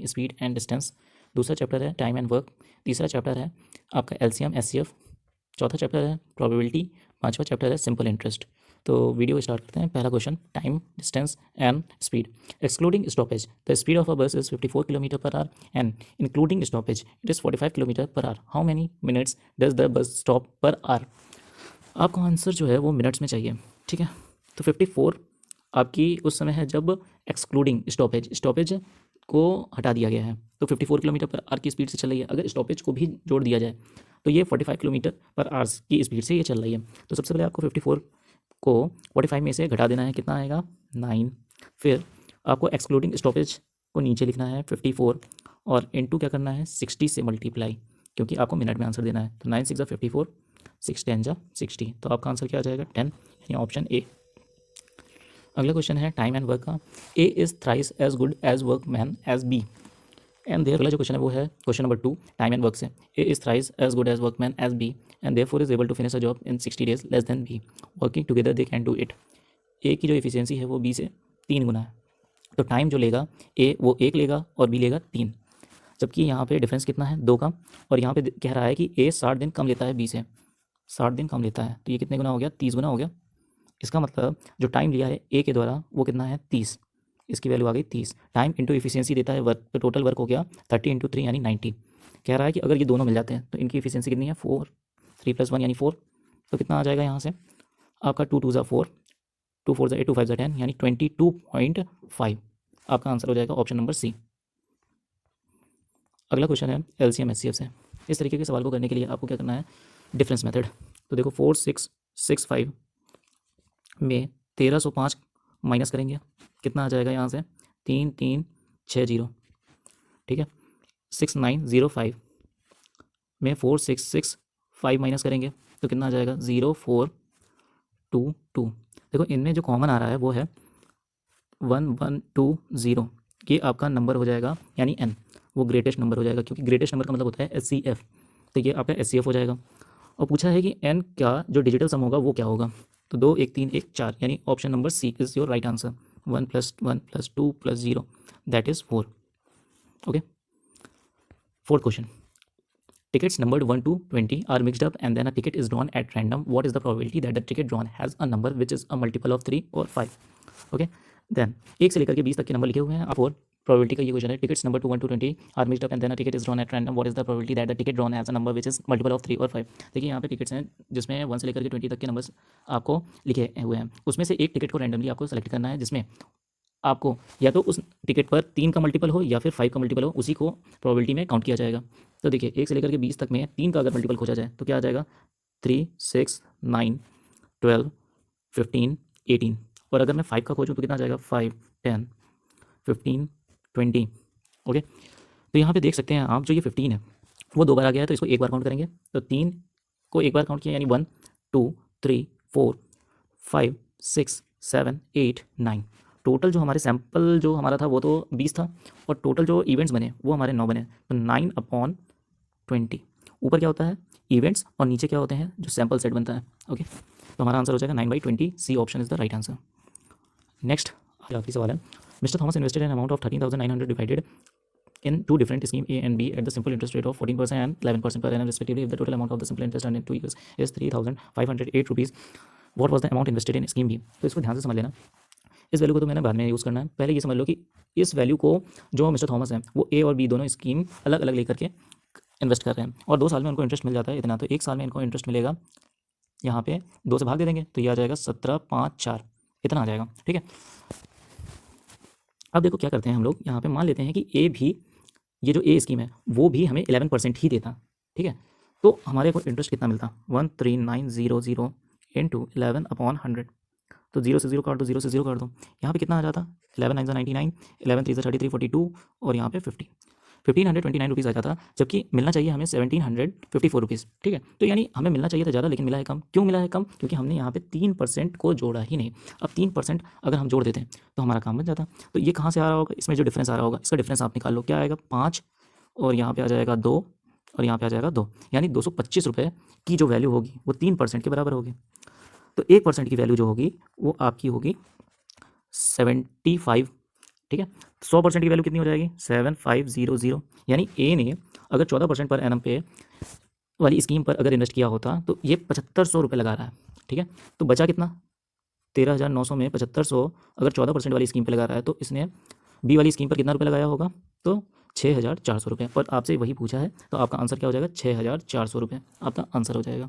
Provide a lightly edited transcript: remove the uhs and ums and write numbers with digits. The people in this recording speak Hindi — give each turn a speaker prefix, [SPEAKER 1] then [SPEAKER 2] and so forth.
[SPEAKER 1] स्पीड एंड डिस्टेंस, दूसरा चैप्टर है टाइम एंड वर्क, तीसरा चैप्टर है आपका एलसीएम एचसीएफ, चौथा चैप्टर है प्रोबेबिलिटी, पांचवा चैप्टर है सिंपल इंटरेस्ट। तो वीडियो स्टार्ट करते हैं। पहला question, time, distance and speed. Excluding stoppage the speed of a bus is 54 kilometre per hour and including stoppage it is 45 kilometre per hour. How many minutes does the bus stop per hour. आपको आंसर जो है वो मिनट्स में चाहिए, ठीक है। तो 54 आपकी उस समय है जब एक्सक्लूडिंग स्टॉपेज को हटा दिया गया है, तो 54 किलोमीटर पर आवर की स्पीड से चल रही है। अगर स्टॉपेज को भी जोड़ दिया जाए तो ये 45 किलोमीटर पर आवर की स्पीड से ये चल रही है। तो सबसे पहले आपको 54 को 45 में से घटा देना है, कितना आएगा 9। फिर आपको एक्सक्लूडिंग स्टॉपेज को नीचे लिखना है 54 और इनटू क्या करना है 60 से मल्टीप्लाई, क्योंकि आपको मिनट में आंसर देना है। तो 9 6 54, 6 10 60। तो आपका आंसर क्या आ जाएगा 10, यानी ऑप्शन ए। अगला क्वेश्चन है टाइम एंड वर्क का। A is thrice as good as workman as B and there. अगला जो क्वेश्चन है वो है question number 2 time and work से। A is thrice as good as workman as B and therefore is able to finish a job in 60 days less than B. Working together they can do it. A की जो एफिशिएंसी है वो बी से 3 गुना है। तो टाइम जो लेगा ए वो 1 लेगा और बी लेगा 3, जबकि यहाँ पे डिफरेंस कितना है 2 का। और यहाँ पे कह रहा है कि ए 60 दिन कम लेता है बी से, 60 दिन कम लेता है। तो ये कितने गुना हो गया 30 गुना हो गया। इसका मतलब जो टाइम लिया है ए के द्वारा वो कितना है 30, इसकी वैल्यू आ गई 30। टाइम इंटू एफिशिएंसी देता है वर्क, तो टोटल वर्क हो गया 30 इंटू 3 यानी 90। कह रहा है कि अगर ये दोनों मिल जाते हैं तो इनकी एफिशिएंसी कितनी है 4, 3 + 1 यानी 4। तो कितना आ जाएगा यहाँ से आपका 2 2 = 4, 2 4 = 8, 2 5 = 10 यानी 22.5। आपका आंसर हो जाएगा ऑप्शन नंबर सी। अगला क्वेश्चन है एलसीएम एचसीएफ से। इस तरीके के सवाल को करने के लिए आपको क्या करना है डिफरेंस मेथड। तो देखो 4665 में 1305 माइनस करेंगे, कितना आ जाएगा यहाँ से 3360, ठीक है। 6905 में 4665 माइनस करेंगे तो कितना आ जाएगा 0422। देखो इनमें जो कॉमन आ रहा है वो है 1120, ये आपका नंबर हो जाएगा यानी n, वो ग्रेटेस्ट नंबर हो जाएगा, क्योंकि ग्रेटेस्ट नंबर का मतलब होता है एचसीएफ। तो ये आपका एचसीएफ हो जाएगा। और पूछा है कि n का जो डिजिटल सम होगा वो क्या होगा। तो 2 1 3 1 4 यानी option number C is your right answer. 1 + 1 + 2 + 0 that is 4। Okay. Fourth question, tickets numbered 1 to 20 are mixed up and then a ticket is drawn at random. What is the probability that the ticket drawn has a number which is a multiple of 3 or 5? Okay, then 1 से लेकर के 20 तक के नंबर लिखे हुए हैं। आप और प्रोबेबिलिटी का ये क्वेश्चन है। Tickets number 1 to 20 are mixed up and then a ticket is drawn at random. What is the probability that the ticket drawn has a number which is multiple of 3 और 5। देखिए यहाँ पे टिकट्स हैं जिसमें 1 से लेकर के 20 तक के नंबर्स आपको लिखे हुए हैं। उसमें से एक टिकट को रैंडमली आपको सेलेक्ट करना है जिसमें आपको या तो उस टिकट पर 3 का मल्टीपल हो या फिर 5 का मल्टीपल हो, उसी को प्रोबेबिलिटी में काउंट किया जाएगा। तो देखिए 1 से लेकर के 20 तक में 3 का अगर मल्टीपल खोजा जाए तो क्या आ जाएगा 3 6 9 12 15 18। और अगर मैं 5 का खोजूँ तो कितना आ जाएगा 5 10 15 20। ओके। तो यहाँ पे देख सकते हैं आप जो ये 15 है वो 2 बार आ गया है, तो इसको एक बार काउंट करेंगे। तो 3 को एक बार काउंट किया यानी 1 2 3 4 5 6 7 8 9। टोटल जो हमारे सैंपल जो हमारा था वो तो 20 था और टोटल जो इवेंट्स बने वो हमारे 9 बने। तो 9/20 ऊपर क्या होता है इवेंट्स और नीचे क्या होते हैं जो सैंपल सेट बनता है। ओके। तो हमारा आंसर हो जाएगा 9/20, C option is the right answer. Next आखिरी सवाल है, Mister Thomas invested an amount of 13,900 divided in two different scheme A and B at the simple interest rate of 14% and 11% per annum respectively. If the total amount of the simple interest earned in 2 years is 3,508 rupees, what was the amount invested in scheme B? तो इसको ध्यान से समझ लेना। इस वैल्यू को तो मैंने बाद में यूज़ करना है, पहले ये समझ लो कि इस वैल्यू को जो मिस्टर थॉमस है वो ए और बी दोनों स्कीम अलग अलग लेकर के इन्वेस्ट कर रहे हैं और 2 साल में उनको इंटरेस्ट मिल जाता है इतना। तो 1 साल में इनको इंटरेस्ट मिलेगा, यहाँ पे 2 से भाग दे देंगे तो ये आ जाएगा 17 5 4 इतना आ जाएगा, ठीक है। अब देखो क्या करते हैं हम लोग, यहाँ पे मान लेते हैं कि ए भी, ये जो ए स्कीम है वो भी हमें 11% ही देता, ठीक है। तो हमारे को इंटरेस्ट कितना मिलता 13900 इंटू 11/100। तो 0 से 0 काट दो, 0 से 0 काट दो, यहाँ पे कितना आ जाता 11 9 99, 11 3 33 42 और यहाँ पे 50, 1529 रुपीज़ आ जाता, जबकि मिलना चाहिए हमें 1754 रुपीज़, ठीक है। तो यानी हमें मिलना चाहिए था ज़्यादा लेकिन मिला है कम। क्यों मिला है कम? क्योंकि हमने यहाँ पे 3% को जोड़ा ही नहीं। अब 3% अगर हम जोड़ देते हैं तो हमारा काम बन जाता। तो ये कहाँ से आ रहा होगा, इसमें जो डिफरेंस आ रहा होगा इसका डिफरेंस आप निकाल लो, क्या आएगा 5 और यहाँ पे आ जाएगा 2 और यहाँ पे आ जाएगा 2, यानी 225 रुपये की जो वैल्यू होगी वो 3% के बराबर होगी। तो 1% की वैल्यू जो होगी वो आपकी होगी 75 ठीक है। 100% की वैल्यू कितनी हो जाएगी 7500, यानी ए ने अगर 14% पर एनम पे वाली स्कीम पर अगर इन्वेस्ट किया होता तो ये 7500 रुपये लगा रहा है। ठीक है, तो बचा कितना 13,900 में 7500 अगर 14% वाली स्कीम पे लगा रहा है तो इसने बी वाली स्कीम पर कितना रुपये लगाया होगा, तो 6,400 रुपये। पर आपसे वही पूछा है तो आपका आंसर क्या हो जाएगा 6,400 रुपये आपका आंसर हो जाएगा।